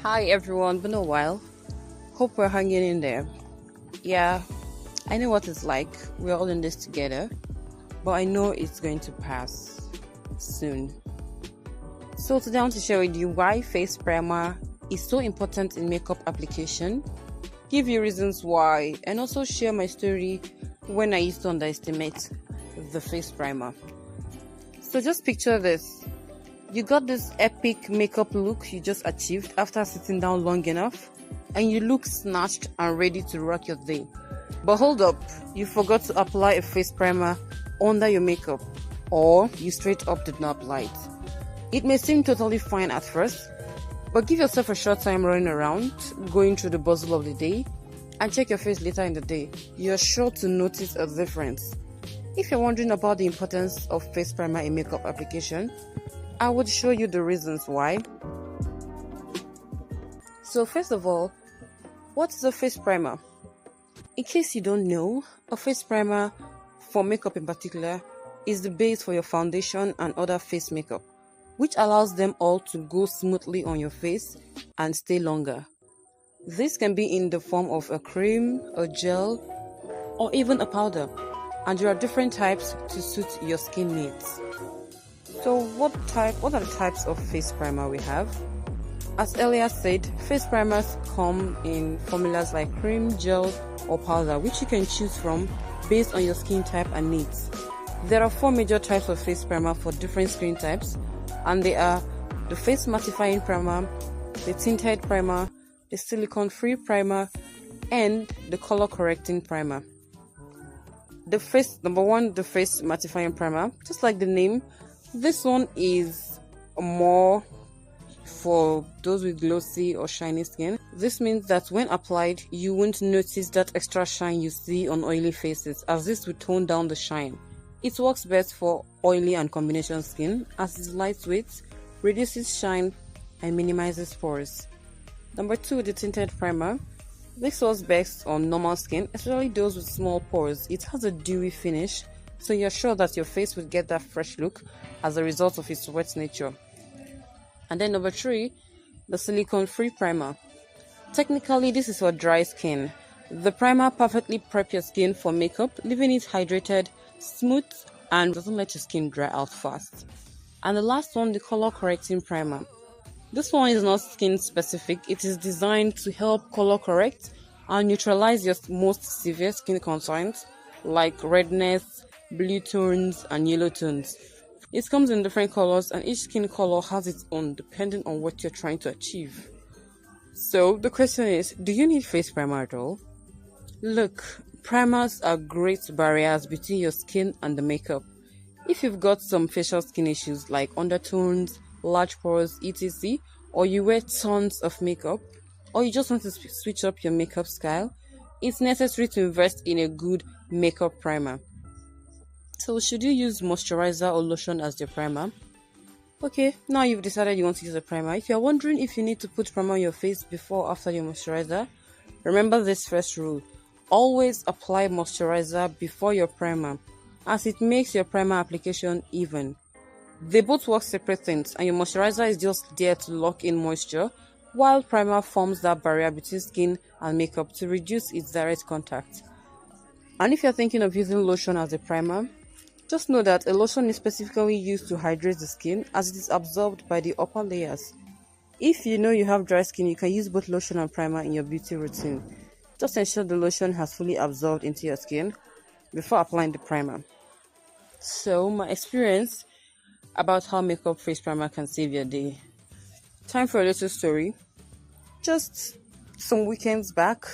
Hi everyone, been a while. Hope we're hanging in there. Yeah, I know what it's like. We're all in this together, but I know it's going to pass soon. So today I want to share with you why face primer is so important in makeup application, give you reasons why, and also share my story when I used to underestimate the face primer. So just picture this. You got this epic makeup look you just achieved after sitting down long enough, and you look snatched and ready to rock your day. But hold up, you forgot to apply a face primer under your makeup, or you straight up did not apply it. It may seem totally fine at first, but give yourself a short time running around, going through the bustle of the day, and check your face later in the day. You're sure to notice a difference. If you're wondering about the importance of face primer in makeup application, I would show you the reasons why. So first of all, what is a face primer? In case you don't know, a face primer, for makeup in particular, is the base for your foundation and other face makeup, which allows them all to go smoothly on your face and stay longer. This can be in the form of a cream, a gel, or even a powder, and there are different types to suit your skin needs. So what are the types of face primer we have? As earlier said, face primers come in formulas like cream, gel, or powder, which you can choose from based on your skin type and needs. There are 4 major types of face primer for different skin types, and they are the face mattifying primer, the tinted primer, the silicone-free primer, and the color correcting primer. Number one, the face mattifying primer, just like the name. This one is more for those with glossy or shiny skin. This means that when applied, you won't notice that extra shine you see on oily faces, as this will tone down the shine. It works best for oily and combination skin, as it's lightweight, reduces shine, and minimizes pores. Number 2, the tinted primer. This works best on normal skin, especially those with small pores. It has a dewy finish, so you're sure that your face will get that fresh look as a result of its wet nature. And then number 3, the silicone-free primer. Technically, this is for dry skin. The primer perfectly preps your skin for makeup, leaving it hydrated, smooth, and doesn't let your skin dry out fast. And the last one, the color correcting primer. This one is not skin specific. It is designed to help color correct and neutralize your most severe skin concerns like redness, blue tones, and yellow tones. It comes in different colors, and each skin color has its own depending on what you're trying to achieve. So the question is, do you need face primer at all? Look, primers are great barriers between your skin and the makeup. If you've got some facial skin issues like undertones, large pores, etc., or you wear tons of makeup, or you just want to switch up your makeup style, it's necessary to invest in a good makeup primer. So should you use moisturizer or lotion as your primer? Okay, now you've decided you want to use a primer. If you're wondering if you need to put primer on your face before or after your moisturizer, remember this first rule. Always apply moisturizer before your primer, as it makes your primer application even. They both work separate things, and your moisturizer is just there to lock in moisture, while primer forms that barrier between skin and makeup to reduce its direct contact. And if you're thinking of using lotion as a primer, just know that a lotion is specifically used to hydrate the skin, as it is absorbed by the upper layers. If you know you have dry skin, you can use both lotion and primer in your beauty routine. Just ensure the lotion has fully absorbed into your skin before applying the primer. So, my experience about how makeup face primer can save your day. Time for a little story. Just some weekends back,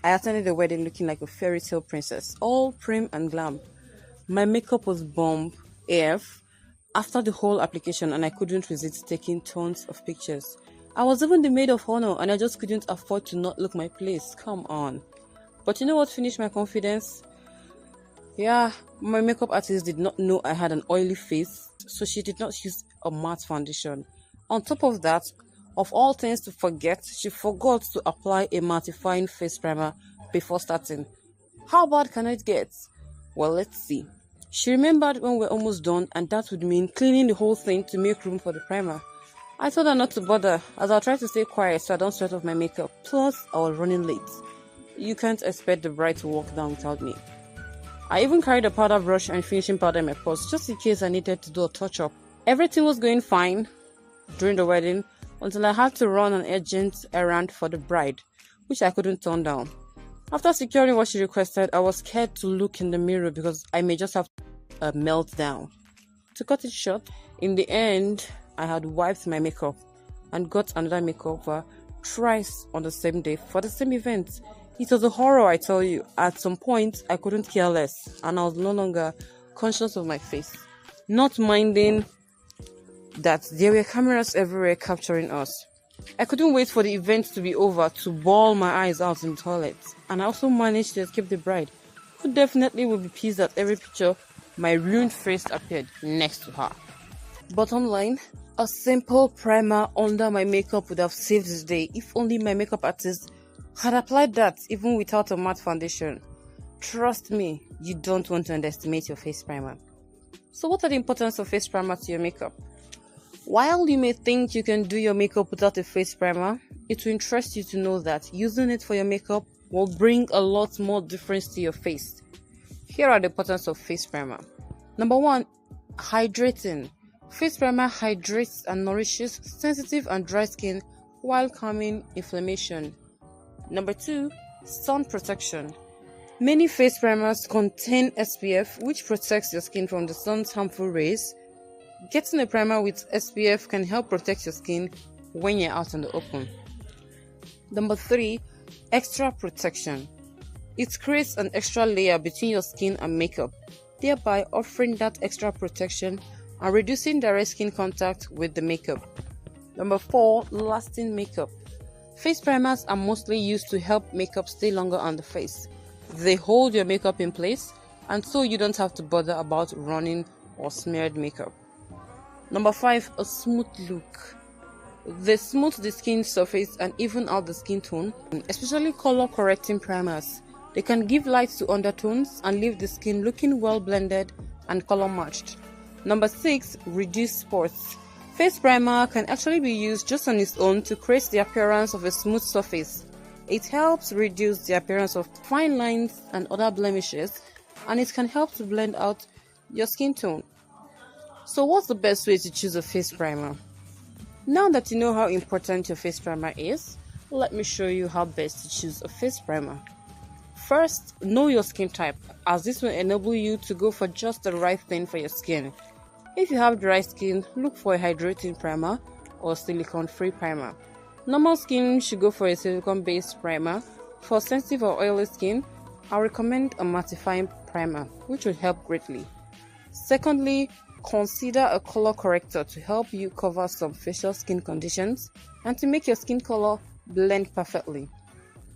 I attended a wedding looking like a fairy tale princess, all prim and glam. My makeup was bomb AF after the whole application, and I couldn't resist taking tons of pictures. I was even the maid of honor, and I just couldn't afford to not look my place. Come on. But you know what finished my confidence? Yeah, my makeup artist did not know I had an oily face, so she did not use a matte foundation. On top of that, of all things to forget, she forgot to apply a mattifying face primer before starting. How bad can it get? Well, let's see. She remembered when we're almost done, and that would mean cleaning the whole thing to make room for the primer. I told her not to bother, as I'll try to stay quiet so I don't sweat off my makeup. Plus, I was running late. You can't expect the bride to walk down without me. I even carried a powder brush and finishing powder in my purse, just in case I needed to do a touch-up. Everything was going fine during the wedding, until I had to run an urgent errand for the bride, which I couldn't turn down. After securing what she requested, I was scared to look in the mirror because I may just have a meltdown. To cut it short, in the end, I had wiped my makeup and got another makeover thrice on the same day for the same event. It was a horror, I tell you. At some point, I couldn't care less, and I was no longer conscious of my face, not minding that there were cameras everywhere capturing us. I couldn't wait for the event to be over to bawl my eyes out in the toilet, and I also managed to escape the bride, who definitely would be pleased that every picture my ruined face appeared next to her. Bottom line, a simple primer under my makeup would have saved the day if only my makeup artist had applied that even without a matte foundation. Trust me, you don't want to underestimate your face primer. So what are the importance of face primer to your makeup? While you may think you can do your makeup without a face primer, it will interest you to know that using it for your makeup will bring a lot more difference to your face. Here are the importance of face primer. Number 1, hydrating. Face primer hydrates and nourishes sensitive and dry skin while calming inflammation. Number 2, sun protection. Many face primers contain SPF, which protects your skin from the sun's harmful rays. Getting a primer with SPF can help protect your skin when you're out in the open. Number 3, extra protection. It creates an extra layer between your skin and makeup, thereby offering that extra protection and reducing direct skin contact with the makeup. Number 4, lasting makeup. Face primers are mostly used to help makeup stay longer on the face. They hold your makeup in place, and so you don't have to bother about running or smeared makeup. Number 5, a smooth look. They smooth the skin surface and even out the skin tone, especially color correcting primers. They can give light to undertones and leave the skin looking well blended and color matched. Number 6, reduce spots. Face primer can actually be used just on its own to create the appearance of a smooth surface. It helps reduce the appearance of fine lines and other blemishes, and it can help to blend out your skin tone. So what's the best way to choose a face primer? Now that you know how important your face primer is, let me show you how best to choose a face primer. First, know your skin type, as this will enable you to go for just the right thing for your skin. If you have dry skin, look for a hydrating primer or silicone-free primer. Normal skin should go for a silicone-based primer. For sensitive or oily skin, I recommend a mattifying primer, which will help greatly. Secondly, consider a color corrector to help you cover some facial skin conditions and to make your skin color blend perfectly.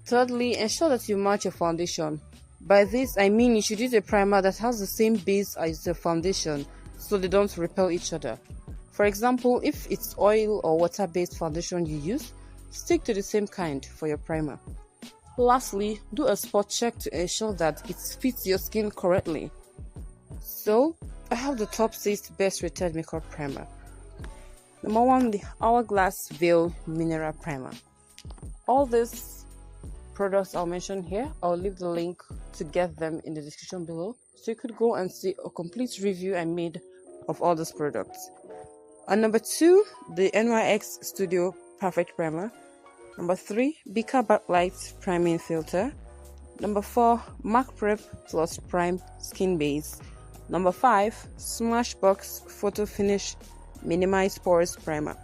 Thirdly, ensure that you match your foundation. By this, I mean you should use a primer that has the same base as the foundation, so they don't repel each other. For example, if it's oil or water-based foundation you use, stick to the same kind for your primer. Lastly, do a spot check to ensure that it fits your skin correctly. So, I have the top 6 best rated makeup primer. Number 1, the Hourglass Veil Mineral Primer. All these products I'll mention here, I'll leave the link to get them in the description below, so you could go and see a complete review I made of all these products. And number 2, the NYX Studio Perfect Primer. Number 3, Bika Backlight Priming Filter. Number 4, MAC Prep Plus Prime Skin Base. Number 5, Smashbox Photo Finish Minimize Pores Primer.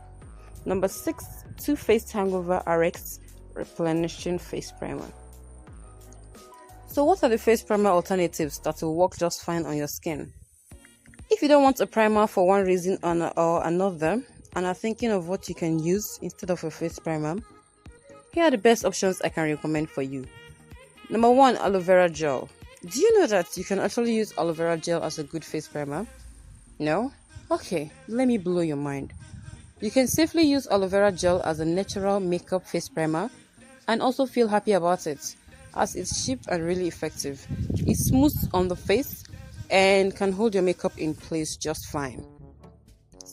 Number 6, Too Faced Hangover RX Replenishing Face Primer. So what are the face primer alternatives that will work just fine on your skin? If you don't want a primer for one reason or another and are thinking of what you can use instead of a face primer, here are the best options I can recommend for you. Number 1, aloe vera gel. Do you know that you can actually use aloe vera gel as a good face primer? No? Okay, let me blow your mind. You can safely use aloe vera gel as a natural makeup face primer and also feel happy about it, as it's cheap and really effective. It's smooth on the face and can hold your makeup in place just fine.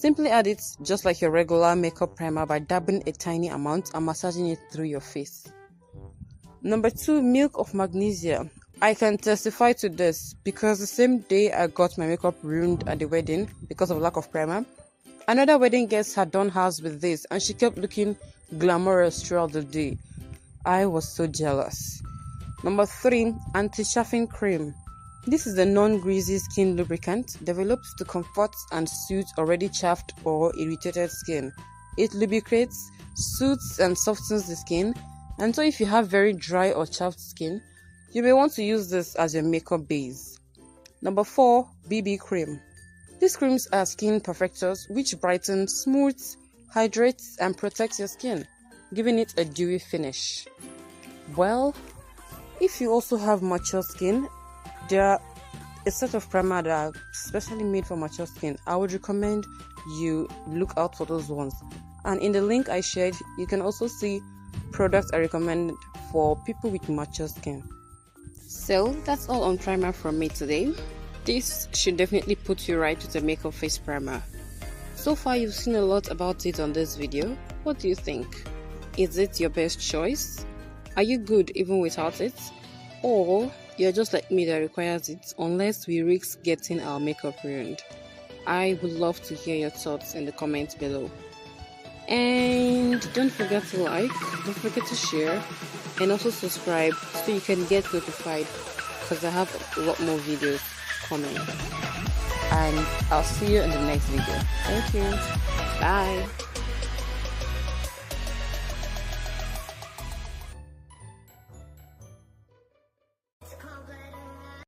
Simply add it just like your regular makeup primer by dabbing a tiny amount and massaging it through your face. Number 2, milk of magnesia. I can testify to this because the same day I got my makeup ruined at the wedding because of lack of primer, another wedding guest had done hers with this and she kept looking glamorous throughout the day. I was so jealous. Number 3, anti-chafing cream. This is a non-greasy skin lubricant developed to comfort and soothe already chaffed or irritated skin. It lubricates, soothes and softens the skin, and so if you have very dry or chapped skin, you may want to use this as your makeup base. Number 4, BB cream. These creams are skin perfectors which brighten, smooths, hydrates and protects your skin, giving it a dewy finish. Well, if you also have mature skin, there are a set of primer that are specially made for mature skin. I would recommend you look out for those ones. And in the link I shared, you can also see products I recommend for people with mature skin. So that's all on primer from me today. This should definitely put you right with a makeup face primer. So far you've seen a lot about it on this video. What do you think? Is it your best choice? Are you good even without it? Or you're just like me that requires it unless we risk getting our makeup ruined? I would love to hear your thoughts in the comments below. And don't forget to like, don't forget to share, and also subscribe so you can get notified because I have a lot more videos coming. And I'll see you in the next video. Thank you. Bye.